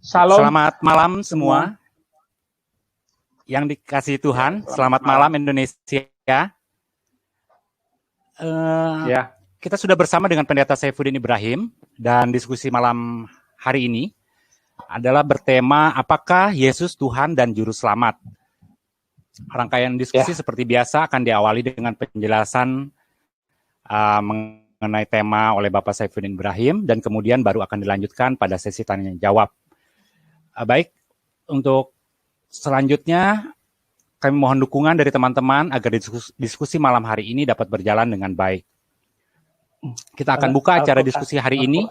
Salam. Selamat malam semua yang dikasihi Tuhan. Selamat malam Indonesia. Kita sudah bersama dengan Pendeta Saifuddin Ibrahim dan diskusi malam hari ini adalah bertema apakah Yesus Tuhan dan Juru Selamat. Rangkaian diskusi seperti biasa akan diawali dengan penjelasan mengenai tema oleh Bapak Saifuddin Ibrahim dan kemudian baru akan dilanjutkan pada sesi tanya jawab. Baik, untuk selanjutnya kami mohon dukungan dari teman-teman agar diskusi malam hari ini dapat berjalan dengan baik. Kita akan buka acara diskusi hari ini.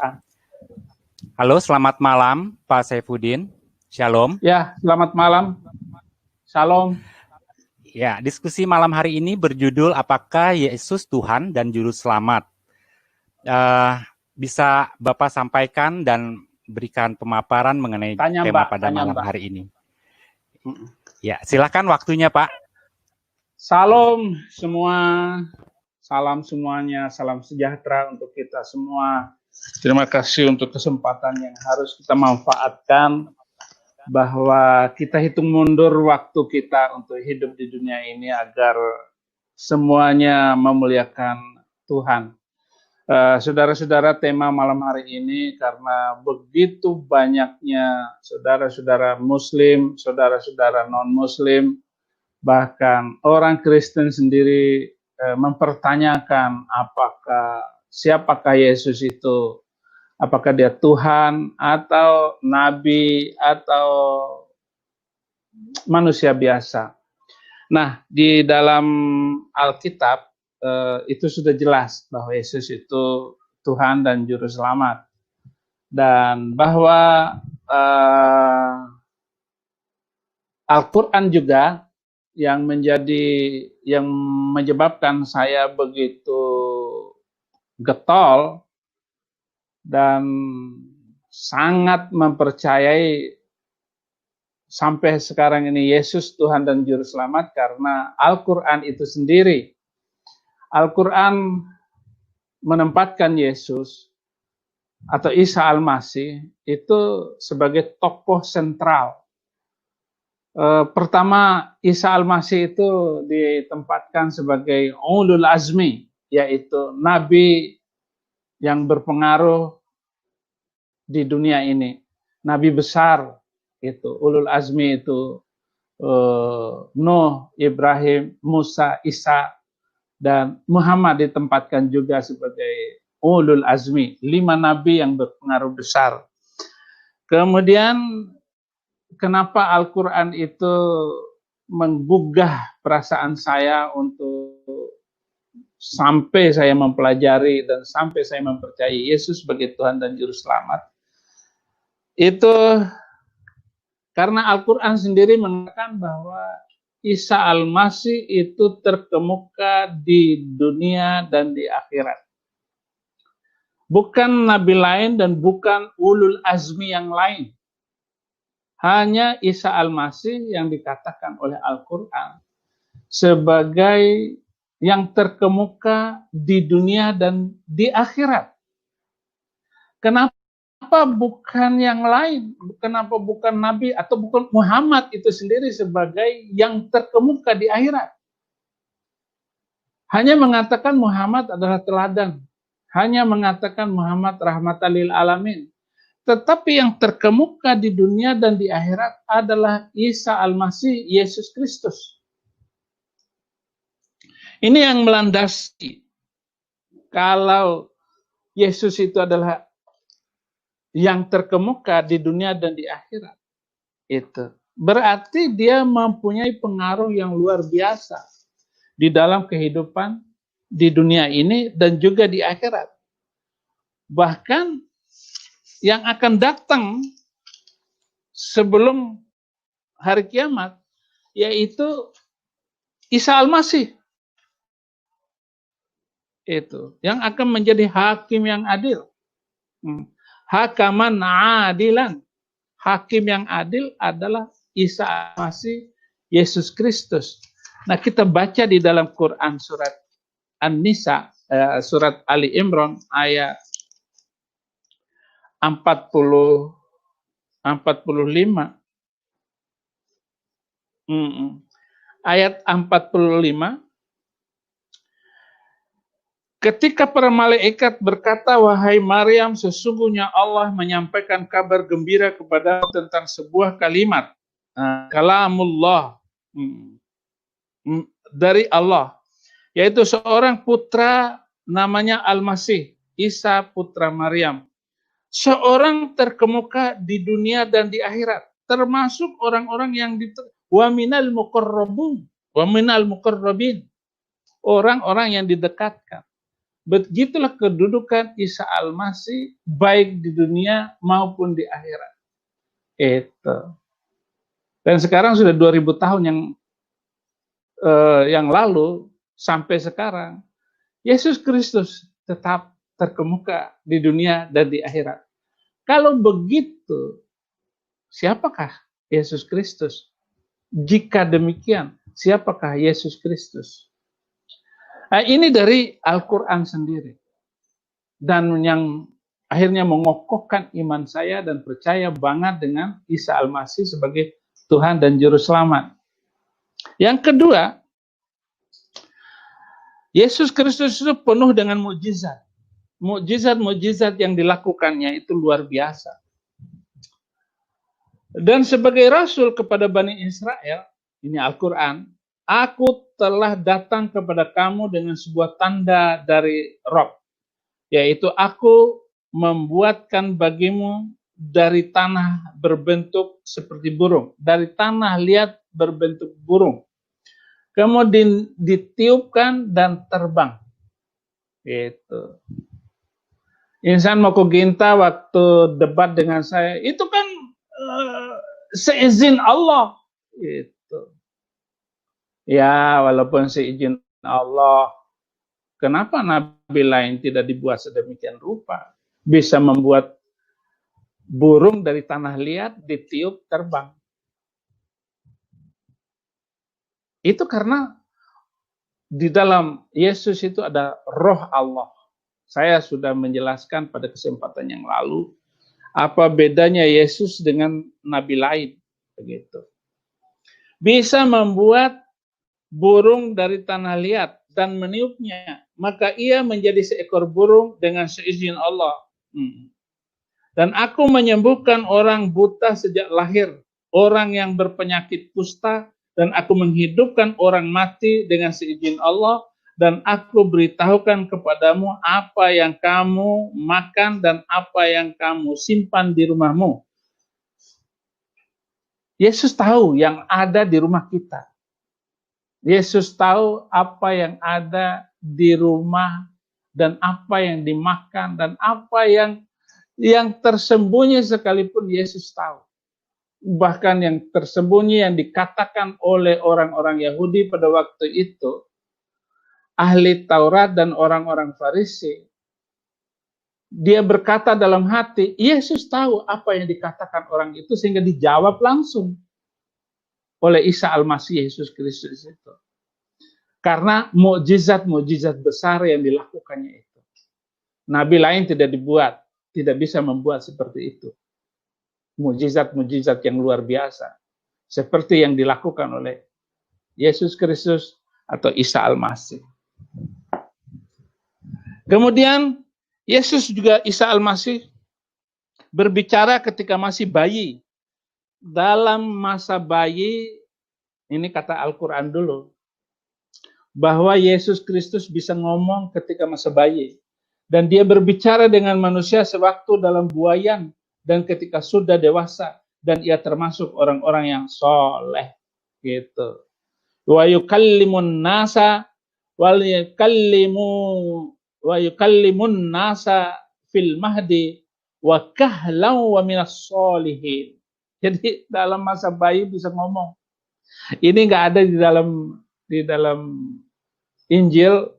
Halo, selamat malam Pak Saifuddin. Shalom. Ya, selamat malam. Shalom. Ya, diskusi malam hari ini berjudul apakah Yesus Tuhan dan Juru Selamat. Bisa Bapak sampaikan dan berikan pemaparan mengenai tema pada malam hari ini. Ya, silakan waktunya, Pak. Salam semua, salam semuanya, salam sejahtera untuk kita semua. Terima kasih untuk kesempatan yang harus kita manfaatkan bahwa kita hitung mundur waktu kita untuk hidup di dunia ini agar semuanya memuliakan Tuhan. Saudara-saudara, tema malam hari ini karena begitu banyaknya saudara-saudara Muslim, saudara-saudara non-Muslim, bahkan orang Kristen sendiri mempertanyakan siapakah Yesus itu, apakah dia Tuhan atau Nabi atau manusia biasa. Nah, di dalam Alkitab itu sudah jelas bahwa Yesus itu Tuhan dan Juru Selamat, dan bahwa Al-Quran juga yang menyebabkan saya begitu getol dan sangat mempercayai sampai sekarang ini Yesus Tuhan dan Juru Selamat karena Al-Quran itu sendiri. Al-Quran menempatkan Yesus atau Isa Al-Masih itu sebagai tokoh sentral. Pertama, Isa Al-Masih itu ditempatkan sebagai Ulul Azmi, yaitu Nabi yang berpengaruh di dunia ini. Nabi besar itu, Ulul Azmi itu Nuh, Ibrahim, Musa, Isa, dan Muhammad ditempatkan juga sebagai Ulul Azmi, 5 nabi yang berpengaruh besar. Kemudian kenapa Al-Quran itu menggugah perasaan saya untuk sampai saya mempelajari dan sampai saya mempercayai Yesus sebagai Tuhan dan Juru Selamat, itu karena Al-Quran sendiri mengatakan bahwa Isa Al-Masih itu terkemuka di dunia dan di akhirat. Bukan nabi lain dan bukan ulul azmi yang lain. Hanya Isa Al-Masih yang dikatakan oleh Al-Quran sebagai yang terkemuka di dunia dan di akhirat. Kenapa bukan yang lain? Kenapa bukan Nabi atau bukan Muhammad itu sendiri sebagai yang terkemuka di akhirat? Hanya mengatakan Muhammad adalah teladan. Hanya mengatakan Muhammad rahmatan lil alamin. Tetapi yang terkemuka di dunia dan di akhirat adalah Isa Al-Masih, Yesus Kristus. Ini yang melandasi kalau Yesus itu adalah yang terkemuka di dunia dan di akhirat. Itu berarti dia mempunyai pengaruh yang luar biasa di dalam kehidupan di dunia ini dan juga di akhirat. Bahkan yang akan datang sebelum hari kiamat yaitu Isa Al-Masih. Itu yang akan menjadi hakim yang adil. Hakaman adilan. Hakim yang adil adalah Isa Al-Masih, Yesus Kristus. Nah, kita baca di dalam Quran surat An-Nisa, surat Ali Imran ayat 44 45. Ayat 45. Ketika para malaikat berkata, wahai Maryam, sesungguhnya Allah menyampaikan kabar gembira kepadamu tentang sebuah kalimat. Kalamullah. Dari Allah. Yaitu seorang putra namanya Al-Masih, Isa putra Maryam. Seorang terkemuka di dunia dan di akhirat. Termasuk orang-orang yang wa minal muqarrabin. Orang-orang yang didekatkan. Begitulah kedudukan Isa Al-Masih baik di dunia maupun di akhirat. Itu. Dan sekarang sudah 2000 tahun yang lalu sampai sekarang Yesus Kristus tetap terkemuka di dunia dan di akhirat. Kalau begitu, siapakah Yesus Kristus? Jika demikian, siapakah Yesus Kristus? Nah, ini dari Al-Quran sendiri. Dan yang akhirnya mengokohkan iman saya dan percaya banget dengan Isa Al-Masih sebagai Tuhan dan Juru Selamat. Yang kedua, Yesus Kristus itu penuh dengan mukjizat. Mukjizat-mukjizat yang dilakukannya itu luar biasa. Dan sebagai Rasul kepada Bani Israel, ini Al-Quran, aku telah datang kepada kamu dengan sebuah tanda dari Rob, yaitu aku membuatkan bagimu dari tanah berbentuk seperti burung, dari tanah liat berbentuk burung, kemudian ditiupkan dan terbang. Itu. Insan Moko Ginta waktu debat dengan saya, itu kan seizin Allah. Itu. Ya, walaupun seizin Allah, kenapa nabi lain tidak dibuat sedemikian rupa? Bisa membuat burung dari tanah liat ditiup terbang. Itu karena di dalam Yesus itu ada roh Allah. Saya sudah menjelaskan pada kesempatan yang lalu apa bedanya Yesus dengan nabi lain, begitu. Bisa membuat burung dari tanah liat dan meniupnya, maka ia menjadi seekor burung dengan seizin Allah. Dan aku menyembuhkan orang buta sejak lahir, orang yang berpenyakit kusta, dan aku menghidupkan orang mati dengan seizin Allah, dan aku beritahukan kepadamu apa yang kamu makan dan apa yang kamu simpan di rumahmu. Yesus tahu yang ada di rumah kita. Yesus tahu apa yang ada di rumah dan apa yang dimakan dan apa yang tersembunyi sekalipun Yesus tahu. Bahkan yang tersembunyi yang dikatakan oleh orang-orang Yahudi pada waktu itu, ahli Taurat dan orang-orang Farisi, dia berkata dalam hati, Yesus tahu apa yang dikatakan orang itu sehingga dijawab langsung oleh Isa Al-Masih Yesus Kristus itu. Karena mukjizat-mukjizat besar yang dilakukannya itu. Nabi lain tidak bisa membuat seperti itu. Mukjizat-mukjizat yang luar biasa. Seperti yang dilakukan oleh Yesus Kristus atau Isa Al-Masih. Kemudian Yesus juga Isa Al-Masih berbicara ketika masih bayi. Dalam masa bayi, ini kata Al-Quran dulu, bahwa Yesus Kristus bisa ngomong ketika masa bayi. Dan dia berbicara dengan manusia sewaktu dalam buayan dan ketika sudah dewasa. Dan ia termasuk orang-orang yang soleh. Gitu. Wa yukallimun nasa wa yukallimun nasa fil mahdi wa kahlan wa minas solihin. Jadi dalam masa bayi bisa ngomong. Ini nggak ada di dalam Injil,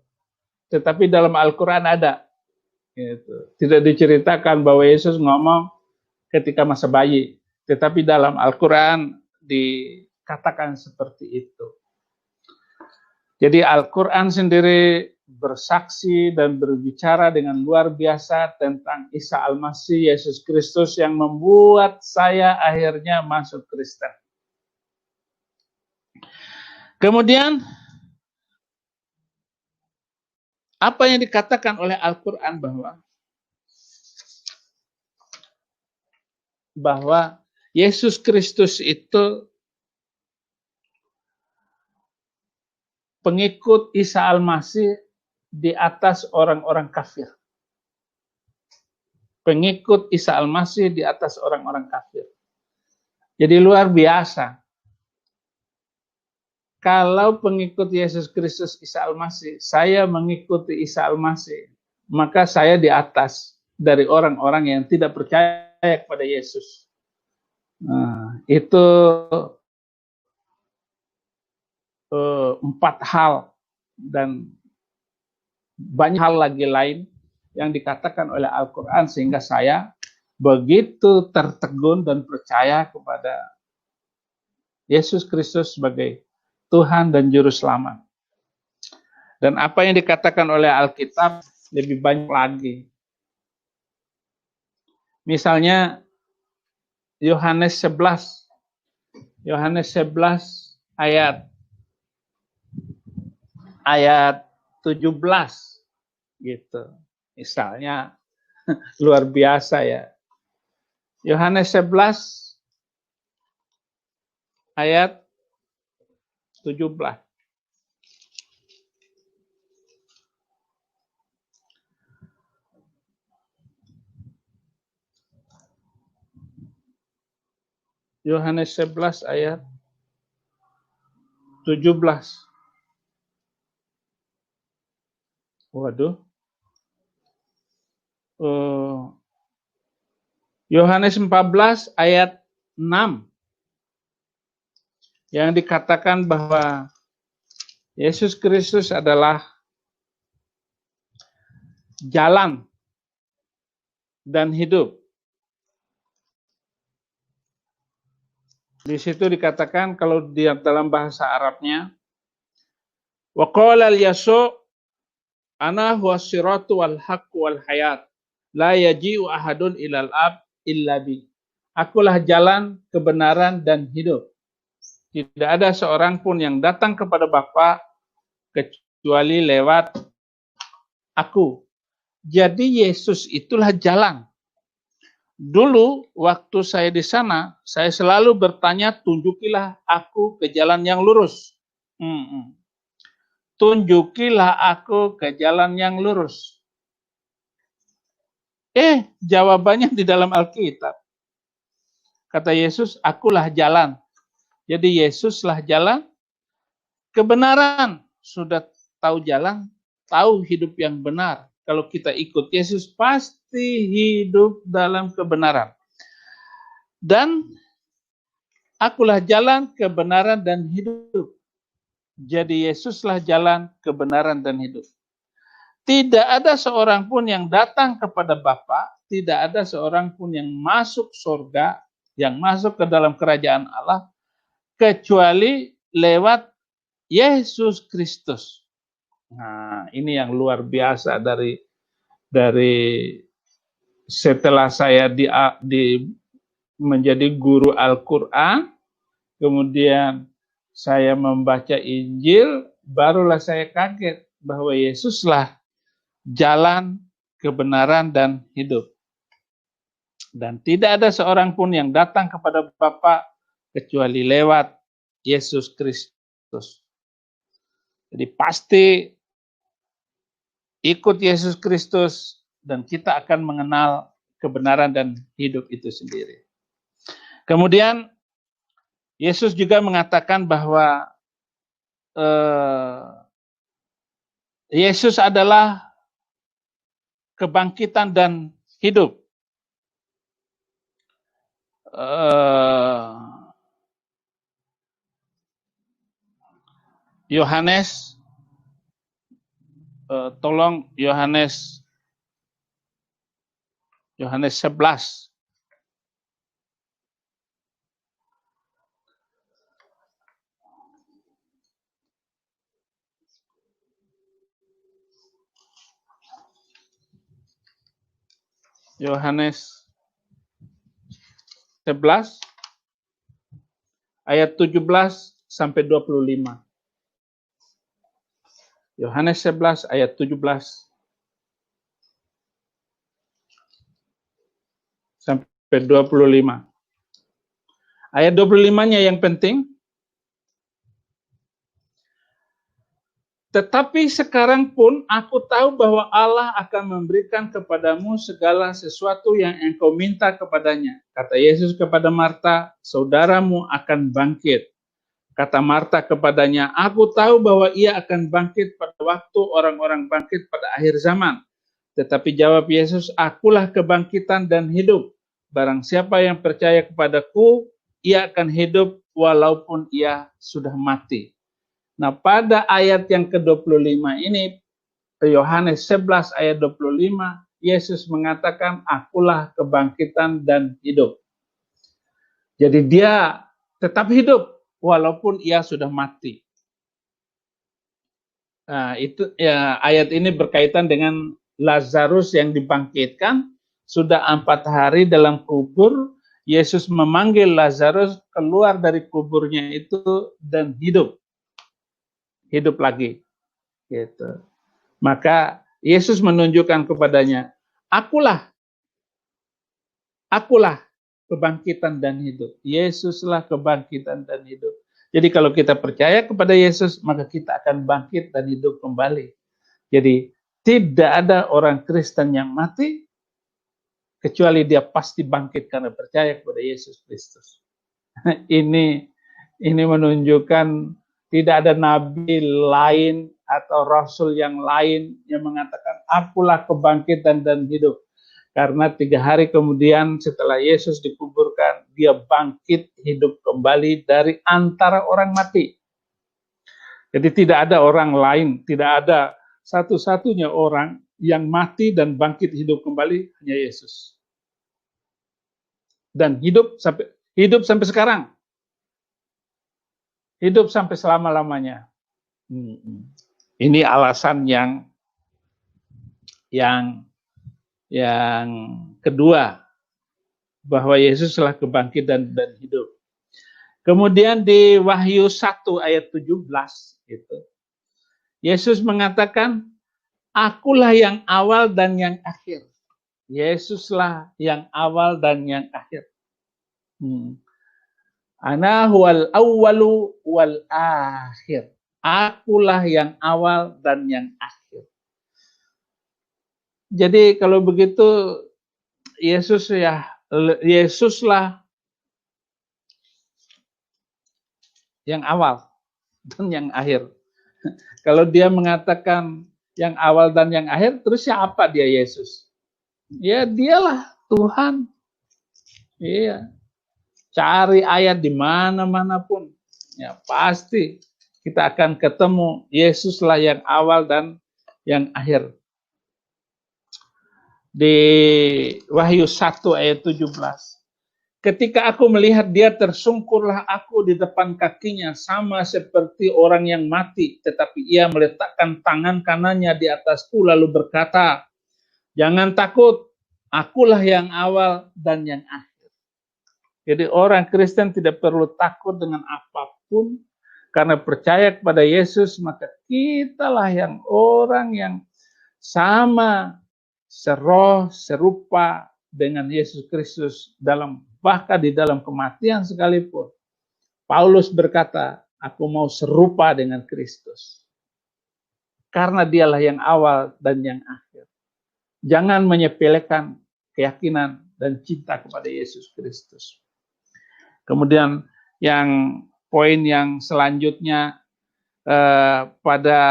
tetapi dalam Al-Quran ada. Gitu. Tidak diceritakan bahwa Yesus ngomong ketika masa bayi, tetapi dalam Al-Quran dikatakan seperti itu. Jadi Al-Quran sendiri bersaksi dan berbicara dengan luar biasa tentang Isa Al-Masih, Yesus Kristus yang membuat saya akhirnya masuk Kristen. Kemudian, apa yang dikatakan oleh Al-Quran bahwa Yesus Kristus itu pengikut Isa Al-Masih di atas orang-orang kafir. Pengikut Isa Al-Masih di atas orang-orang kafir. Jadi luar biasa. Kalau pengikut Yesus Kristus Isa Al-Masih, saya mengikuti Isa Al-Masih, maka saya di atas dari orang-orang yang tidak percaya kepada Yesus. Nah, itu 4 hal dan banyak hal lagi lain yang dikatakan oleh Al-Quran sehingga saya begitu tertegun dan percaya kepada Yesus Kristus sebagai Tuhan dan Juru Selamat. Dan apa yang dikatakan oleh Alkitab lebih banyak lagi. Misalnya Yohanes 11 ayat 17 gitu. Misalnya luar biasa ya. Yohanes 11 ayat 17. Yohanes 11 ayat 17. Waduh. Yohanes 14 ayat 6. Yang dikatakan bahwa Yesus Kristus adalah jalan dan hidup. Di situ dikatakan kalau di dalam bahasa Arabnya, wa qala al-yasu ana huwas siratu wal haqqu wal hayat la yaji'u ahadun ilal ab illa bi. Akulah jalan, kebenaran dan hidup. Tidak ada seorang pun yang datang kepada Bapa kecuali lewat aku. Jadi Yesus itulah jalan. Dulu waktu saya di sana, saya selalu bertanya, tunjukilah aku ke jalan yang lurus. Tunjukilah aku ke jalan yang lurus. Jawabannya di dalam Alkitab. Kata Yesus, akulah jalan. Jadi Yesuslah jalan, kebenaran. Sudah tahu jalan, tahu hidup yang benar. Kalau kita ikut Yesus, pasti hidup dalam kebenaran. Dan akulah jalan, kebenaran, dan hidup. Jadi Yesuslah jalan, kebenaran, dan hidup. Tidak ada seorang pun yang datang kepada Bapa, tidak ada seorang pun yang masuk surga, yang masuk ke dalam kerajaan Allah, kecuali lewat Yesus Kristus. Nah, ini yang luar biasa dari setelah saya menjadi guru Al-Quran, kemudian saya membaca Injil, barulah saya kaget bahwa Yesuslah jalan, kebenaran, dan hidup. Dan tidak ada seorang pun yang datang kepada Bapa kecuali lewat Yesus Kristus. Jadi pasti ikut Yesus Kristus dan kita akan mengenal kebenaran dan hidup itu sendiri. Kemudian Yesus juga mengatakan bahwa Yesus adalah kebangkitan dan hidup. Yohanes, tolong Yohanes 11. Yohanes 11 ayat 17 sampai 25. Yohanes 11 ayat 17 sampai 25. Ayat 25-nya yang penting. Tetapi sekarang pun aku tahu bahwa Allah akan memberikan kepadamu segala sesuatu yang engkau minta kepadanya. Kata Yesus kepada Marta, saudaramu akan bangkit. Kata Marta kepadanya, aku tahu bahwa ia akan bangkit pada waktu orang-orang bangkit pada akhir zaman. Tetapi jawab Yesus, akulah kebangkitan dan hidup. Barang siapa yang percaya kepadaku, ia akan hidup walaupun ia sudah mati. Nah, pada ayat yang ke-25 ini, Yohanes 11 ayat 25, Yesus mengatakan, akulah kebangkitan dan hidup. Jadi dia tetap hidup, walaupun ia sudah mati. Nah, itu ya, ayat ini berkaitan dengan Lazarus yang dibangkitkan, sudah 4 hari dalam kubur, Yesus memanggil Lazarus keluar dari kuburnya itu dan hidup lagi, gitu. Maka Yesus menunjukkan kepadanya, akulah kebangkitan dan hidup. Yesuslah kebangkitan dan hidup. Jadi kalau kita percaya kepada Yesus, maka kita akan bangkit dan hidup kembali. Jadi tidak ada orang Kristen yang mati, kecuali dia pasti bangkit karena percaya kepada Yesus Kristus. Ini menunjukkan tidak ada nabi lain atau rasul yang lain yang mengatakan akulah kebangkitan dan hidup. Karena 3 hari kemudian setelah Yesus dikuburkan, dia bangkit hidup kembali dari antara orang mati. Jadi tidak ada orang lain, tidak ada satu-satunya orang yang mati dan bangkit hidup kembali, hanya Yesus. Dan hidup sampai sekarang. Hidup sampai selama-lamanya. Ini alasan yang kedua, bahwa Yesus telah kebangkitan dan hidup. Kemudian di Wahyu 1 ayat 17 itu, Yesus mengatakan, akulah yang awal dan yang akhir. Yesuslah yang awal dan yang akhir. Ana huwal awwalu wal akhir. Akulah yang awal dan yang akhir. Jadi kalau begitu Yesuslah yang awal dan yang akhir. Kalau dia mengatakan yang awal dan yang akhir, terus siapa dia Yesus? Ya dialah Tuhan. Iya. Cari ayat di mana-mana pun, ya pasti kita akan ketemu Yesuslah yang awal dan yang akhir. Di Wahyu 1 ayat 17. Ketika aku melihat dia, tersungkurlah aku di depan kakinya, sama seperti orang yang mati. Tetapi ia meletakkan tangan kanannya di atasku, lalu berkata, jangan takut, akulah yang awal dan yang akhir. Jadi orang Kristen tidak perlu takut dengan apapun, karena percaya kepada Yesus, maka kitalah yang orang yang sama, seroh, serupa dengan Yesus Kristus, bahkan di dalam kematian sekalipun. Paulus berkata, aku mau serupa dengan Kristus. Karena dialah yang awal dan yang akhir. Jangan menyepelekan keyakinan dan cinta kepada Yesus Kristus. Kemudian poin yang selanjutnya pada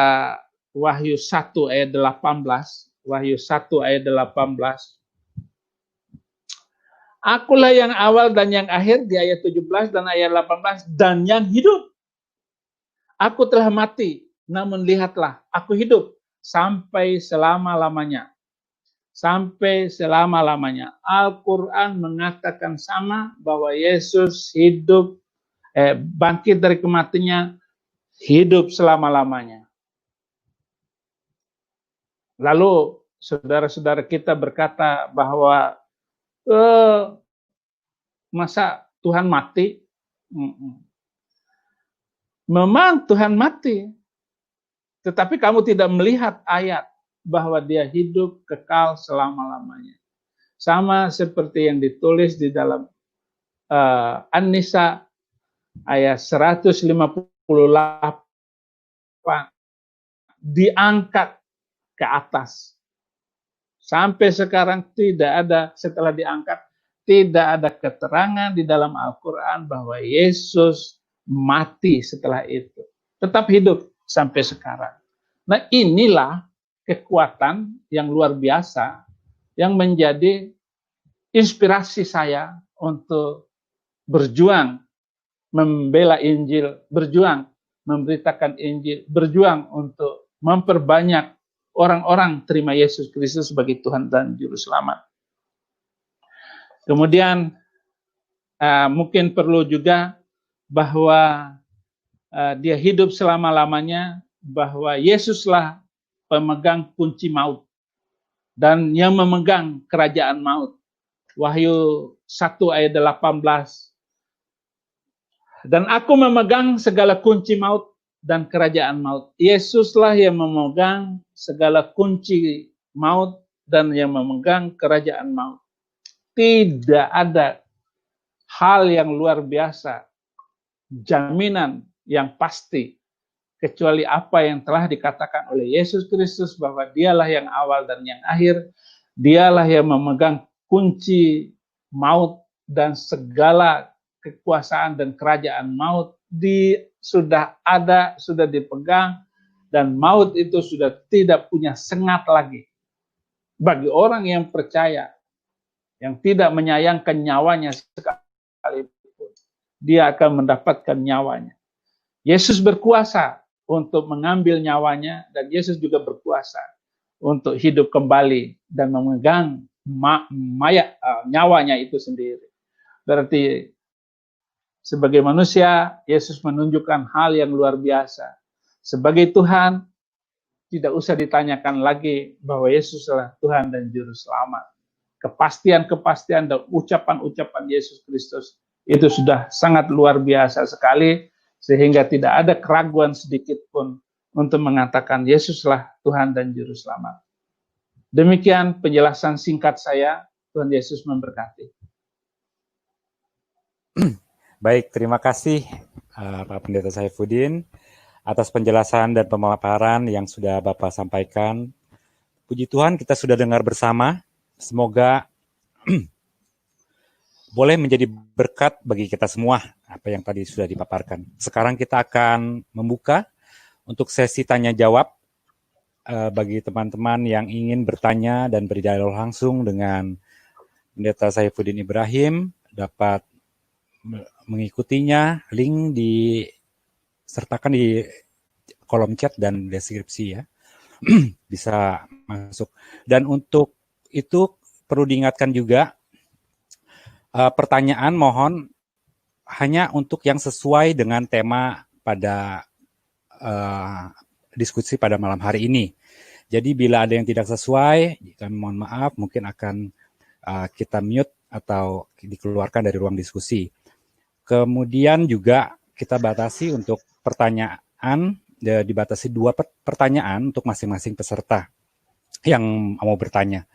Wahyu 1 ayat 18. Wahyu 1 ayat 18. Akulah yang awal dan yang akhir di ayat 17 dan ayat 18 dan yang hidup. Aku telah mati, namun lihatlah, aku hidup sampai selama-lamanya. Sampai selama-lamanya. Al-Quran mengatakan sama bahwa Yesus hidup, bangkit dari kematiannya, hidup selama-lamanya. Lalu saudara-saudara kita berkata bahwa masa Tuhan mati? Memang Tuhan mati, tetapi kamu tidak melihat ayat bahwa dia hidup kekal selama-lamanya. Sama seperti yang ditulis di dalam An-Nisa ayat 158, diangkat ke atas. Sampai sekarang tidak ada, setelah diangkat, tidak ada keterangan di dalam Al-Quran bahwa Yesus mati setelah itu. Tetap hidup sampai sekarang. Nah, inilah kekuatan yang luar biasa yang menjadi inspirasi saya untuk berjuang membela Injil, berjuang memberitakan Injil, berjuang untuk memperbanyak orang-orang terima Yesus Kristus sebagai Tuhan dan Juru Selamat. Kemudian mungkin perlu juga bahwa dia hidup selama-lamanya, bahwa Yesuslah pemegang kunci maut dan yang memegang kerajaan maut. Wahyu 1 ayat 18. Dan aku memegang segala kunci maut dan kerajaan maut. Yesuslah yang memegang segala kunci maut dan yang memegang kerajaan maut. Tidak ada hal yang luar biasa, jaminan yang pasti, kecuali apa yang telah dikatakan oleh Yesus Kristus bahwa dialah yang awal dan yang akhir, dialah yang memegang kunci maut dan segala kekuasaan dan kerajaan maut sudah ada, sudah dipegang, dan maut itu sudah tidak punya sengat lagi. Bagi orang yang percaya, yang tidak menyayangkan nyawanya sekalipun, dia akan mendapatkan nyawanya. Yesus berkuasa untuk mengambil nyawanya, dan Yesus juga berkuasa untuk hidup kembali dan memegang nyawanya itu sendiri. Berarti sebagai manusia, Yesus menunjukkan hal yang luar biasa. Sebagai Tuhan, tidak usah ditanyakan lagi bahwa Yesus adalah Tuhan dan Juru Selamat. Kepastian-kepastian dan ucapan-ucapan Yesus Kristus itu sudah sangat luar biasa sekali, sehingga tidak ada keraguan sedikit pun untuk mengatakan Yesuslah Tuhan dan Juru Selamat. Demikian penjelasan singkat saya. Tuhan Yesus memberkati. Baik, terima kasih Pak Pendeta Saifuddin atas penjelasan dan pemaparan yang sudah Bapak sampaikan. Puji Tuhan, kita sudah dengar bersama. Semoga boleh menjadi berkat bagi kita semua apa yang tadi sudah dipaparkan. Sekarang kita akan membuka untuk sesi tanya jawab bagi teman-teman yang ingin bertanya dan berdialog langsung dengan Pendeta Saifuddin Ibrahim, dapat mengikutinya. Link disertakan di kolom chat dan deskripsi ya. Bisa masuk. Dan untuk itu perlu diingatkan juga, pertanyaan mohon hanya untuk yang sesuai dengan tema pada diskusi pada malam hari ini. Jadi bila ada yang tidak sesuai, kami mohon maaf, mungkin akan kita mute atau dikeluarkan dari ruang diskusi. Kemudian juga kita batasi untuk pertanyaan, dibatasi 2 pertanyaan untuk masing-masing peserta yang mau bertanya.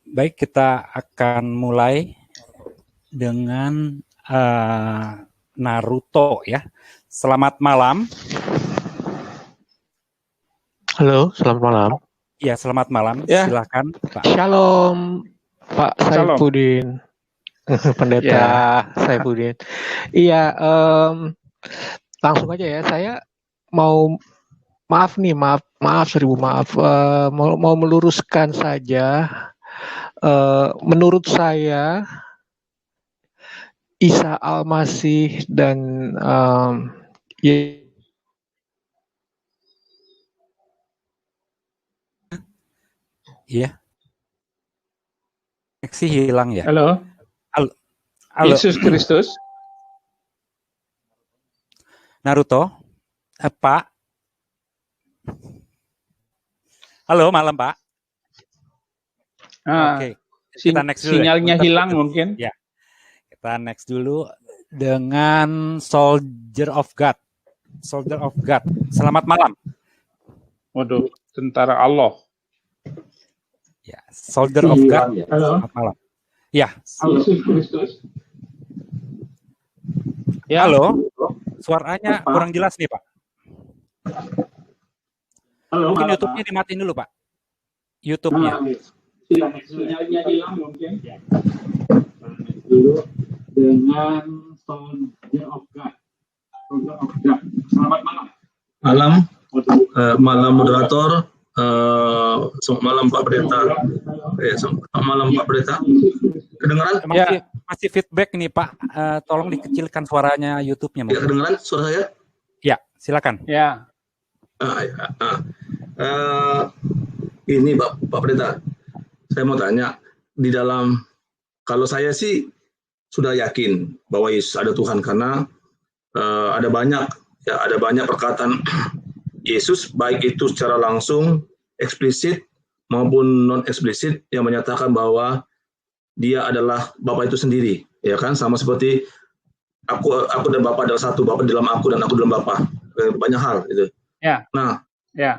Baik, kita akan mulai dengan Naruto ya. Selamat malam. Halo, selamat malam. Ya, selamat malam. Ya. Silakan, Pak. Shalom, Pak Saifuddin. Pendeta Saifuddin. Iya, langsung aja ya. Saya mau maaf, seribu maaf. Mau meluruskan saja. Menurut saya, Isa Al-Masih dan Iya. Koneksi hilang ya. Halo. Yesus Kristus. Naruto, Pak. Halo, malam Pak. Oke, kita next dulu. Sinyalnya hilang mungkin. Ya, kita next dulu dengan Soldier of God. Soldier of God. Selamat malam. Waduh, tentara Allah. Ya, Soldier of God. Halo. Selamat malam. Ya. Halo, Kristus. Ya. Halo. Suaranya kurang jelas nih, Pak. Halo, mungkin YouTube-nya dimatiin dulu, Pak. YouTube-nya. Sinyalnya hilang mungkin. Dulu dengan Soldier of God. Soldier of God. Selamat malam. Malam moderator, malam Pak Pendeta. Malam Pak Pendeta. Kedengaran? Masih feedback nih Pak. Tolong dikecilkan suaranya YouTube-nya. Ya, kedengaran suara saya? Ya, silakan. Ya. Ini Pak Pendeta, saya mau tanya, di dalam, kalau saya sih sudah yakin bahwa Yesus ada Tuhan, karena ada banyak perkataan Yesus, baik itu secara langsung, eksplisit maupun non eksplisit, yang menyatakan bahwa Dia adalah Bapa itu sendiri, ya kan? Sama seperti aku dan Bapa adalah satu, Bapa dalam aku dan aku dalam Bapa. Banyak hal itu. Ya. Nah, ya.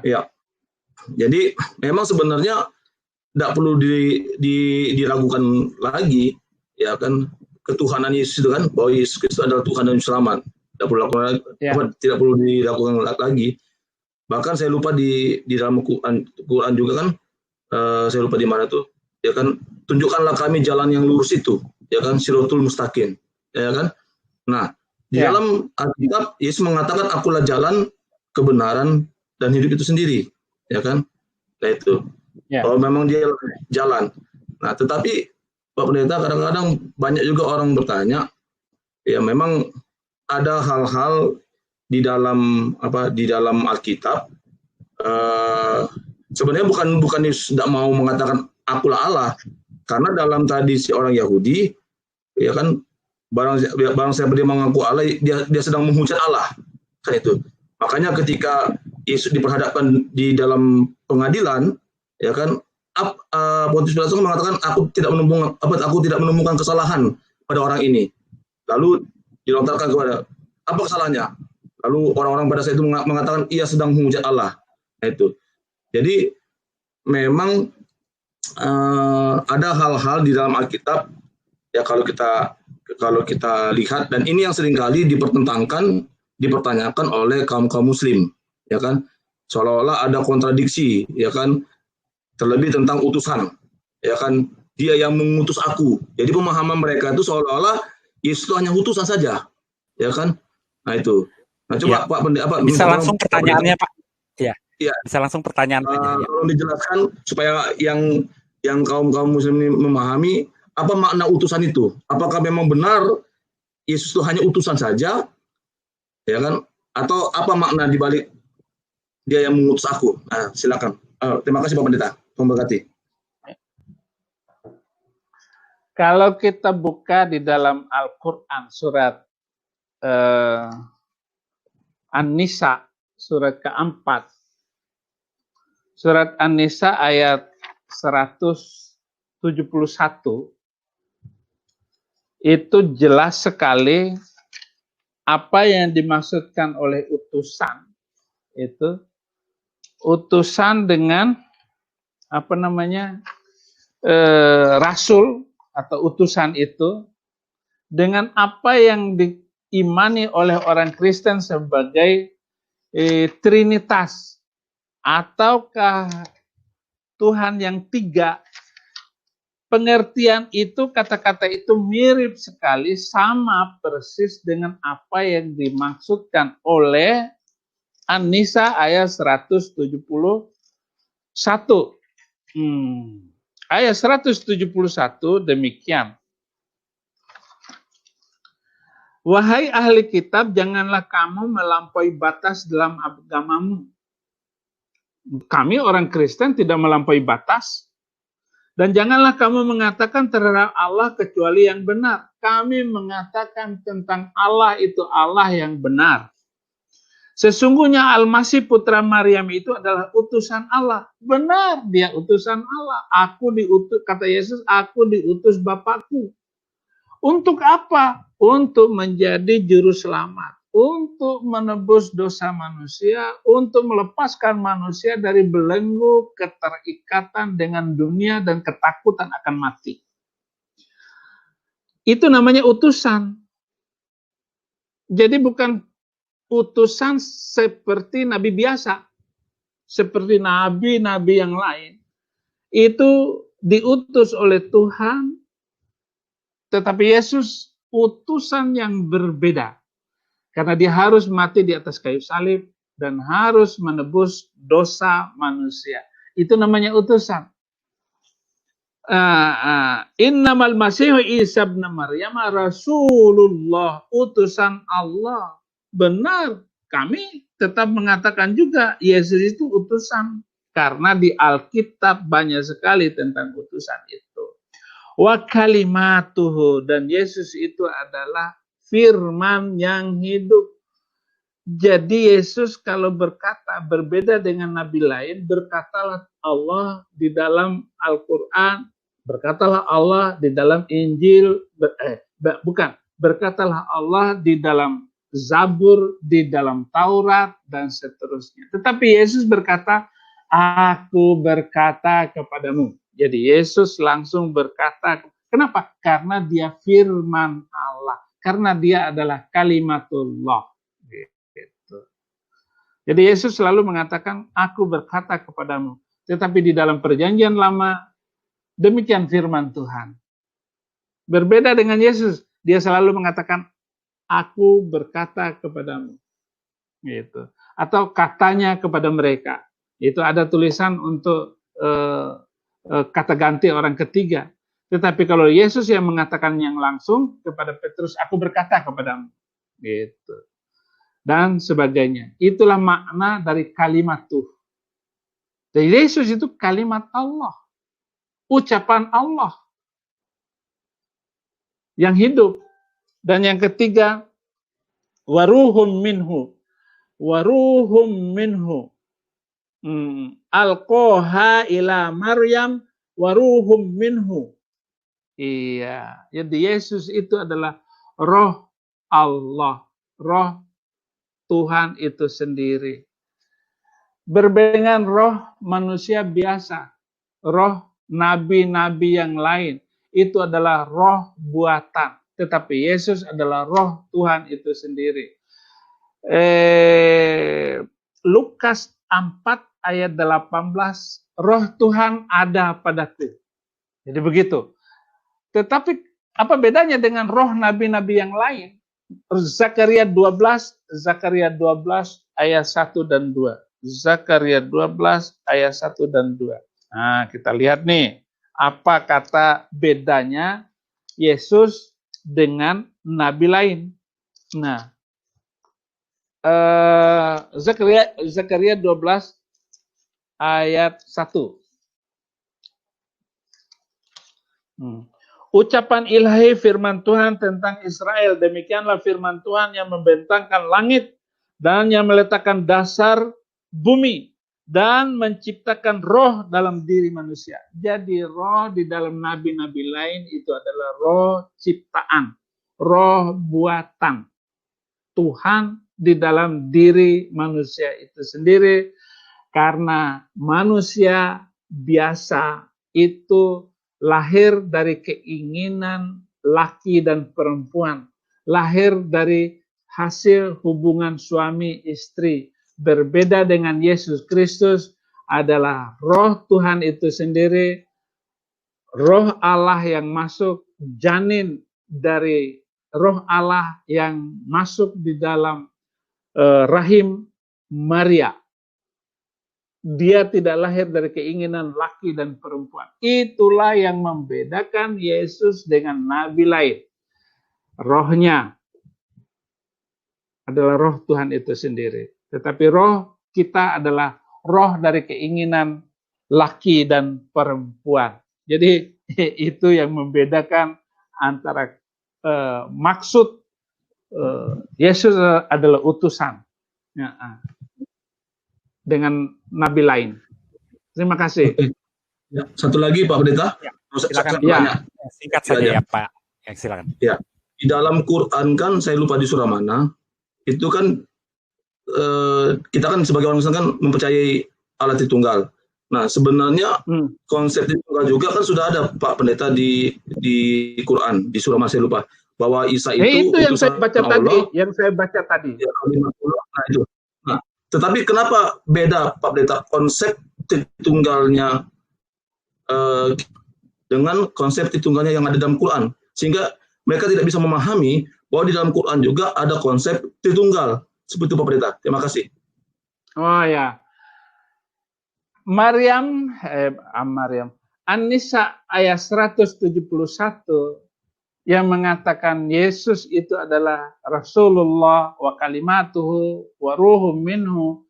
Jadi memang sebenarnya tidak perlu diragukan lagi, ya kan, ketuhanan Yesus itu kan, bahwa Yesus Kristus adalah Tuhan dan Selamat. Tidak perlu diragukan lagi. Bahkan saya lupa di dalam Quran juga kan, saya lupa di mana tuh, ya kan, tunjukkanlah kami jalan yang lurus itu, ya kan, Siratul Mustaqim, ya kan. Nah, di dalam Alkitab Yesus mengatakan akulah jalan, kebenaran dan hidup itu sendiri, ya kan. Nah itu. Kalau memang dia jalan. Nah, tetapi Pak Pendeta, kadang-kadang banyak juga orang bertanya, ya memang ada hal-hal di dalam Alkitab, sebenarnya bukan Yesus tidak mau mengatakan akulah Allah, karena dalam tradisi orang Yahudi, ya kan, barang siapa dia mengaku Allah, dia sedang menghujat Allah, kan itu. Makanya ketika Yesus diperhadapkan di dalam pengadilan, ya kan, Pontius Pilatus mengatakan aku tidak menemukan kesalahan pada orang ini. Lalu dilontarkan kepada, apa kesalahannya? Lalu orang-orang pada saat itu mengatakan ia sedang menghujat Allah. Nah, itu. Jadi memang ada hal-hal di dalam Alkitab, ya, kalau kita lihat, dan ini yang seringkali dipertanyakan oleh kaum Muslim, ya kan, seolah-olah ada kontradiksi, ya kan, terlebih tentang utusan, ya kan, dia yang mengutus aku. Jadi pemahaman mereka itu seolah-olah Yesus itu hanya utusan saja, ya kan. Nah itu. Nah coba Pak bisa langsung pertanyaannya Pak. Ya. Bisa langsung pertanyaan saja. Ya. Tolong dijelaskan supaya yang kaum Muslim ini memahami apa makna utusan itu. Apakah memang benar Yesus itu hanya utusan saja, ya kan? Atau apa makna dibalik dia yang mengutus aku? Nah, silakan. Terima kasih Pak Pendeta. Memberkati. Kalau kita buka di dalam Al-Quran surat An-Nisa surat keempat, surat An-Nisa ayat 171, itu jelas sekali apa yang dimaksudkan oleh utusan. Itu utusan dengan rasul atau utusan itu dengan apa yang diimani oleh orang Kristen sebagai Trinitas, ataukah Tuhan yang tiga. Pengertian itu, kata-kata itu mirip sekali, sama persis dengan apa yang dimaksudkan oleh An-Nisa ayat 171. Ayat 171 demikian. Wahai ahli kitab, janganlah kamu melampaui batas dalam agamamu. Kami orang Kristen tidak melampaui batas. Dan janganlah kamu mengatakan terhadap Allah kecuali yang benar. Kami mengatakan tentang Allah itu Allah yang benar. Sesungguhnya Al-Masih putra Maryam itu adalah utusan Allah. Benar, dia utusan Allah. Aku diutus, kata Yesus, aku diutus Bapakku. Untuk apa? Untuk menjadi juru selamat. Untuk menebus dosa manusia, untuk melepaskan manusia dari belenggu keterikatan dengan dunia dan ketakutan akan mati. Itu namanya utusan. Jadi bukan utusan seperti nabi biasa, seperti nabi-nabi yang lain. Itu diutus oleh Tuhan, tetapi Yesus utusan yang berbeda. Karena dia harus mati di atas kayu salib dan harus menebus dosa manusia. Itu namanya utusan. Innamal Masihu Isa ibn Maryam Rasulullah, utusan Allah. Benar, kami tetap mengatakan juga Yesus itu utusan. Karena di Alkitab banyak sekali tentang utusan itu. Wa kalimatuhu, dan Yesus itu adalah firman yang hidup. Jadi Yesus kalau berkata berbeda dengan nabi lain, berkatalah Allah di dalam Al-Quran, berkatalah Allah di dalam Injil, berkatalah Allah di dalam Zabur, di dalam Taurat, dan seterusnya. Tetapi Yesus berkata, aku berkata kepadamu. Jadi Yesus langsung berkata, kenapa? Karena dia firman Allah. Karena dia adalah kalimatullah. Gitu. Jadi Yesus selalu mengatakan, aku berkata kepadamu. Tetapi di dalam perjanjian lama, demikian firman Tuhan. Berbeda dengan Yesus, dia selalu mengatakan, aku berkata kepadamu. Gitu. Atau katanya kepada mereka. Itu ada tulisan untuk kata ganti orang ketiga. Tetapi kalau Yesus yang mengatakan yang langsung kepada Petrus, aku berkata kepadamu. Gitu. Dan sebagainya. Itulah makna dari kalimat Tuhan. Jadi Yesus itu kalimat Allah. Ucapan Allah. Yang hidup. Dan yang ketiga, waruhum minhu. Waruhum minhu. Alqoha ila Maryam waruhum minhu. Iya, jadi Yesus itu adalah roh Allah, roh Tuhan itu sendiri. Berbeda dengan roh manusia biasa, roh nabi-nabi yang lain, itu adalah roh buatan. Tetapi Yesus adalah roh Tuhan itu sendiri. Lukas 4 ayat 18, roh Tuhan ada padaku. Jadi begitu. Tetapi apa bedanya dengan roh nabi-nabi yang lain? Zakaria 12 ayat 1 dan 2. Zakaria 12 ayat 1 dan 2. Nah, kita lihat nih, apa kata bedanya Yesus dengan nabi lain. Nah, Zakaria 12 ayat 1. Ucapan ilahi firman Tuhan tentang Israel. Demikianlah firman Tuhan yang membentangkan langit dan yang meletakkan dasar bumi dan menciptakan roh dalam diri manusia. Jadi roh di dalam nabi-nabi lain itu adalah roh ciptaan, roh buatan. Tuhan di dalam diri manusia itu sendiri, karena manusia biasa itu lahir dari keinginan laki dan perempuan, lahir dari hasil hubungan suami istri. Berbeda dengan Yesus Kristus adalah roh Tuhan itu sendiri, roh Allah yang masuk, janin dari roh Allah yang masuk di dalam rahim Maria. Dia tidak lahir dari keinginan laki dan perempuan. Itulah yang membedakan Yesus dengan nabi lain. Rohnya adalah roh Tuhan itu sendiri. Tetapi roh kita adalah roh dari keinginan laki dan perempuan. Jadi itu yang membedakan antara maksud Yesus adalah utusan. Ya, dengan nabi lain. Terima kasih. Ya, satu lagi Pak Pendeta. Ya, silakan. Ya. Singkat saja ya Pak. Ya, silakan. Ya, di dalam Quran kan, saya lupa di surah mana, itu kan kita kan sebagai orang Islam kan mempercayai Allah Tritunggal. Nah, sebenarnya konsep Tritunggal juga kan sudah ada Pak Pendeta di Quran, di surah mana saya lupa, bahwa Isa itu yang saya baca Allah, tadi, yang saya baca tadi. Ya, nah itu. Nah, tetapi kenapa beda Pak Pendeta konsep Tritunggalnya dengan konsep Tritunggalnya yang ada dalam Quran, sehingga mereka tidak bisa memahami bahwa di dalam Quran juga ada konsep Tritunggal. Seperti itu Pak Pendeta. Terima kasih. Oh ya. Maryam An-Nisa ayat 171 yang mengatakan Yesus itu adalah Rasulullah wa kalimatuhu wa ruhum minhu,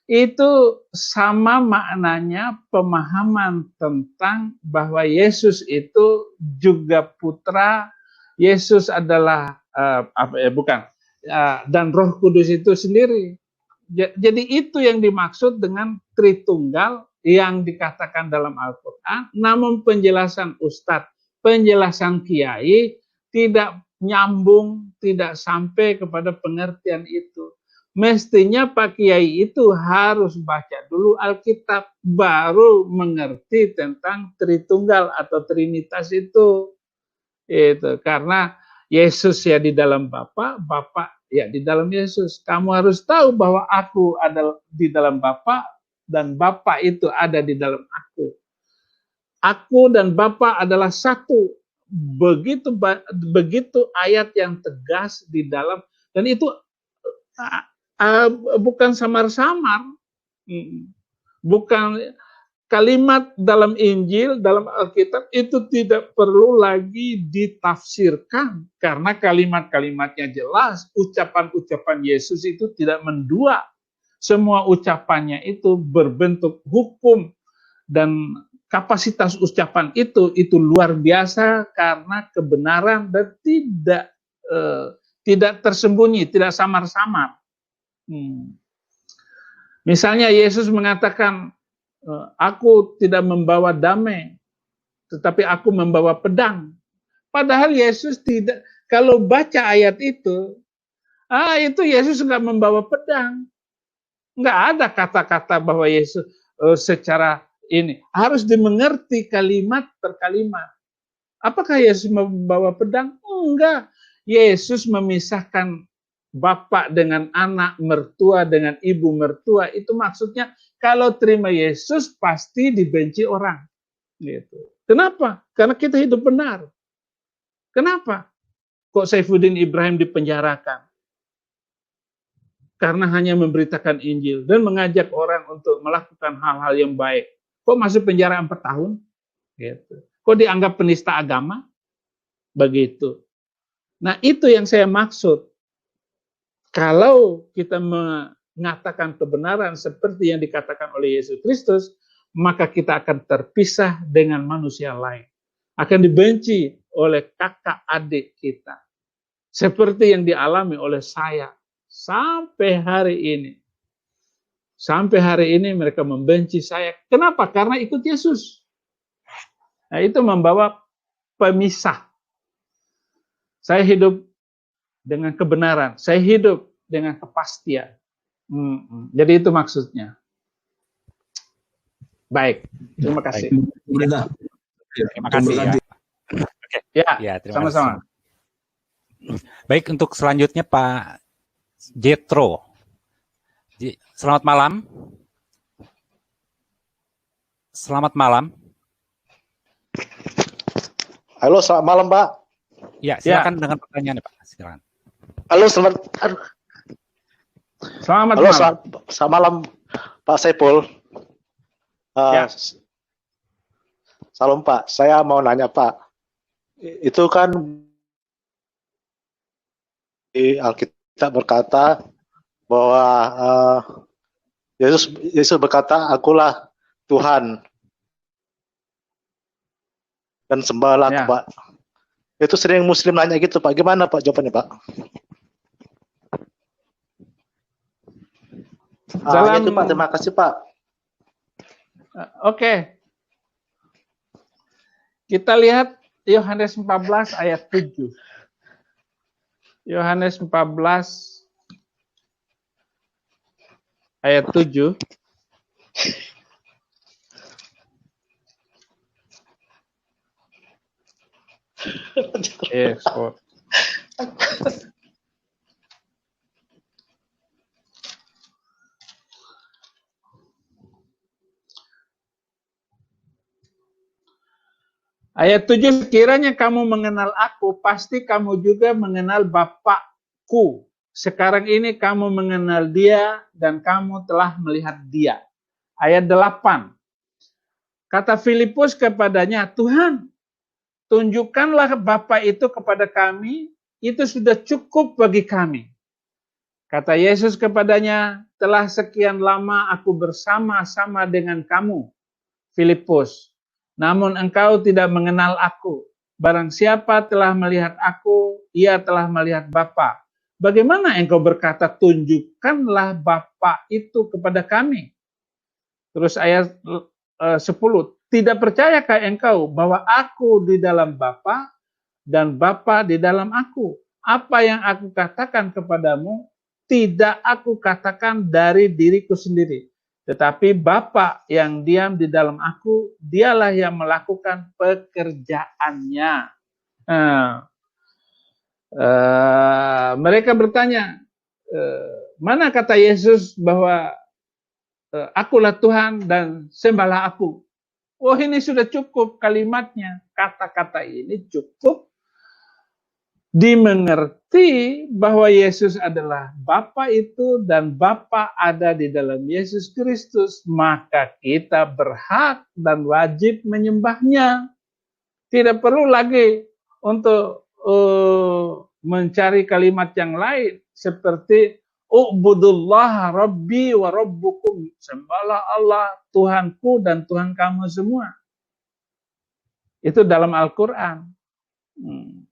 itu sama maknanya pemahaman tentang bahwa Yesus itu juga putra, Yesus adalah dan Roh Kudus itu sendiri. Jadi itu yang dimaksud dengan Tritunggal yang dikatakan dalam Al-Quran, namun penjelasan Ustadz, penjelasan Kiai tidak nyambung, tidak sampai kepada pengertian itu. Mestinya Pak Kiai itu harus baca dulu Alkitab, baru mengerti tentang Tritunggal atau Trinitas itu. Karena Yesus ya di dalam Bapa, Bapa ya di dalam Yesus. Kamu harus tahu bahwa aku ada di dalam Bapa dan Bapa itu ada di dalam aku. Aku dan Bapa adalah satu. Begitu ayat yang tegas di dalam, dan itu bukan samar-samar. Bukan kalimat dalam Injil, dalam Alkitab itu tidak perlu lagi ditafsirkan karena kalimat-kalimatnya jelas. Ucapan-ucapan Yesus itu tidak mendua. Semua ucapannya itu berbentuk hukum dan kapasitas ucapan itu luar biasa karena kebenaran dan tidak tersembunyi, tidak samar-samar. Misalnya Yesus mengatakan, aku tidak membawa damai, tetapi aku membawa pedang. Padahal Yesus tidak, kalau baca ayat itu Yesus nggak membawa pedang. Nggak ada kata-kata bahwa Yesus secara ini. Harus dimengerti kalimat per kalimat. Apakah Yesus membawa pedang? Enggak. Yesus memisahkan bapak dengan anak, mertua dengan ibu mertua. Itu maksudnya kalau terima Yesus pasti dibenci orang. Gitu. Kenapa? Karena kita hidup benar. Kenapa? Kok Saifuddin Ibrahim dipenjarakan? Karena hanya memberitakan Injil dan mengajak orang untuk melakukan hal-hal yang baik. Kok masuk penjara 4 tahun? Gitu. Kok dianggap penista agama? Begitu. Nah, itu yang saya maksud. Kalau kita mengatakan kebenaran seperti yang dikatakan oleh Yesus Kristus, maka kita akan terpisah dengan manusia lain. Akan dibenci oleh kakak adik kita. Seperti yang dialami oleh saya. Sampai hari ini. Sampai hari ini mereka membenci saya. Kenapa? Karena ikut Yesus. Nah, itu membawa pemisah. Saya hidup dengan kebenaran. Saya hidup dengan kepastian. Jadi itu maksudnya. Baik. Terima kasih. Terima kasih ya. Oke. Ya, sama-sama. Baik, untuk selanjutnya Pak Jetro. Selamat malam. Selamat malam. Halo, selamat malam, Pak. Ya, silakan dengan pertanyaannya, Pak. Silakan. Halo, selamat malam. Selamat malam, Pak Saiful. Salam, Pak. Saya mau nanya, Pak. Itu kan di Alkitab berkata bahwa Yesus berkata, akulah Tuhan dan sembahlah aku, Pak. Itu sering Muslim nanya gitu, Pak. Gimana, Pak, jawabannya, Pak? Dalam, itu Pak, terima kasih Pak. Oke. Kita lihat Yohanes 14 ayat 7. Yohanes 14 ayat 7. Yes, Ayat 7, sekiranya kamu mengenal aku, pasti kamu juga mengenal Bapakku. Sekarang ini kamu mengenal dia dan kamu telah melihat dia. Ayat 8, kata Filipus kepadanya, Tuhan, tunjukkanlah Bapa itu kepada kami, itu sudah cukup bagi kami. Kata Yesus kepadanya, telah sekian lama aku bersama-sama dengan kamu, Filipus. Namun engkau tidak mengenal aku. Barang siapa telah melihat aku, ia telah melihat Bapa. Bagaimana engkau berkata, tunjukkanlah Bapa itu kepada kami? Terus ayat 10, tidak percayakah engkau bahwa aku di dalam Bapa dan Bapa di dalam aku? Apa yang aku katakan kepadamu, tidak aku katakan dari diriku sendiri. Tetapi Bapa yang diam di dalam aku, dialah yang melakukan pekerjaannya. Mereka bertanya, mana kata Yesus bahwa akulah Tuhan dan sembahlah aku. Oh, ini sudah cukup kalimatnya. Kata-kata ini cukup dimengerti bahwa Yesus adalah Bapa itu dan Bapa ada di dalam Yesus Kristus, maka kita berhak dan wajib menyembahnya. Tidak perlu lagi untuk mencari kalimat yang lain seperti U'budullah Rabbi wa Rabbukum, sembahlah Allah Tuhanku dan Tuhan kamu semua. Itu dalam Al-Quran.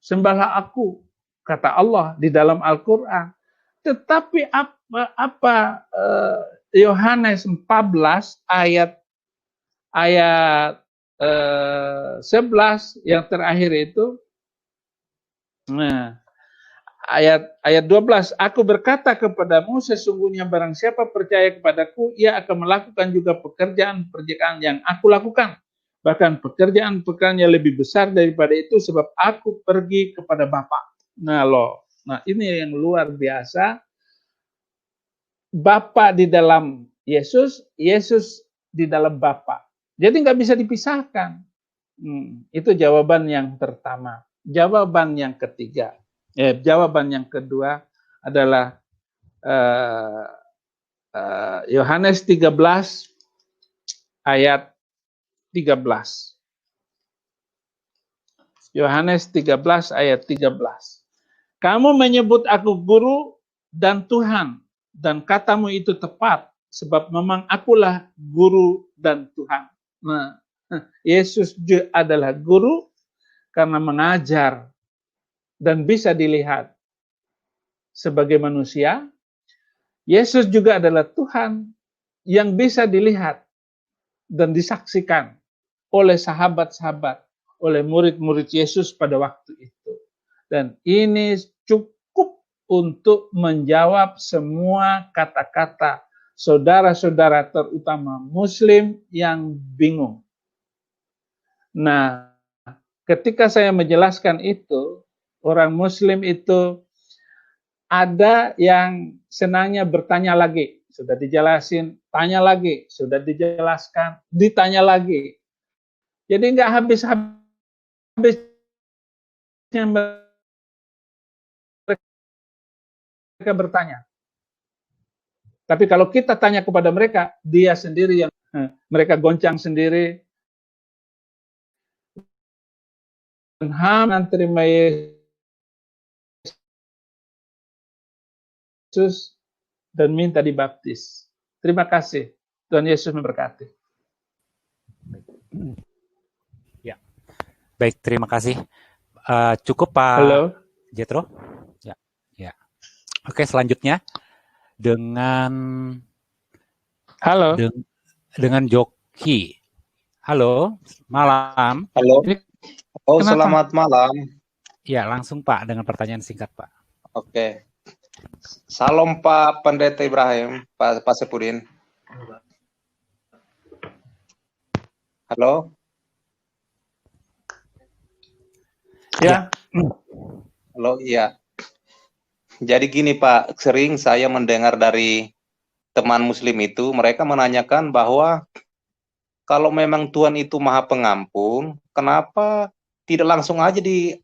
Sembahlah aku, kata Allah di dalam Al-Quran. Tetapi apa Yohanes 14 ayat 11 yang terakhir itu, ayat 12, aku berkata kepadamu, sesungguhnya barang siapa percaya kepadaku, ia akan melakukan juga pekerjaan-pekerjaan yang aku lakukan. Bahkan pekerjaan-pekerjaannya lebih besar daripada itu, sebab aku pergi kepada Bapa. Nah ini yang luar biasa. Bapa di dalam Yesus, Yesus di dalam Bapa. Jadi nggak bisa dipisahkan. Itu jawaban yang pertama. Jawaban yang ketiga, jawaban yang kedua adalah Yohanes 13 ayat 13. Yohanes 13 ayat 13. Kamu menyebut aku guru dan Tuhan, dan katamu itu tepat, sebab memang akulah guru dan Tuhan. Nah, Yesus adalah guru karena mengajar dan bisa dilihat sebagai manusia. Yesus juga adalah Tuhan yang bisa dilihat dan disaksikan oleh sahabat-sahabat, oleh murid-murid Yesus pada waktu itu. Dan ini cukup untuk menjawab semua kata-kata saudara-saudara terutama Muslim yang bingung. Nah, ketika saya menjelaskan itu, orang Muslim itu ada yang senangnya bertanya lagi. Sudah dijelasin, tanya lagi. Sudah dijelaskan, ditanya lagi. Jadi nggak habis-habisnya mereka bertanya. Tapi kalau kita tanya kepada mereka, dia sendiri yang mereka goncang sendiri. Dan terima Yesus dan minta dibaptis. Terima kasih. Tuhan Yesus memberkati. Ya, baik, terima kasih. Cukup Pak Jethro. Ya. Oke, selanjutnya dengan Halo. Dengan Joki. Halo, malam. Halo. Oh, Kenapa? selamat malam. Ya, langsung Pak dengan pertanyaan singkat Pak. Oke. Salam Pak Pendeta Ibrahim, Pak Saifudin. Halo. Ya. Halo, iya. Jadi gini Pak, sering saya mendengar dari teman muslim itu, mereka menanyakan bahwa kalau memang Tuhan itu Maha Pengampun, kenapa tidak langsung aja di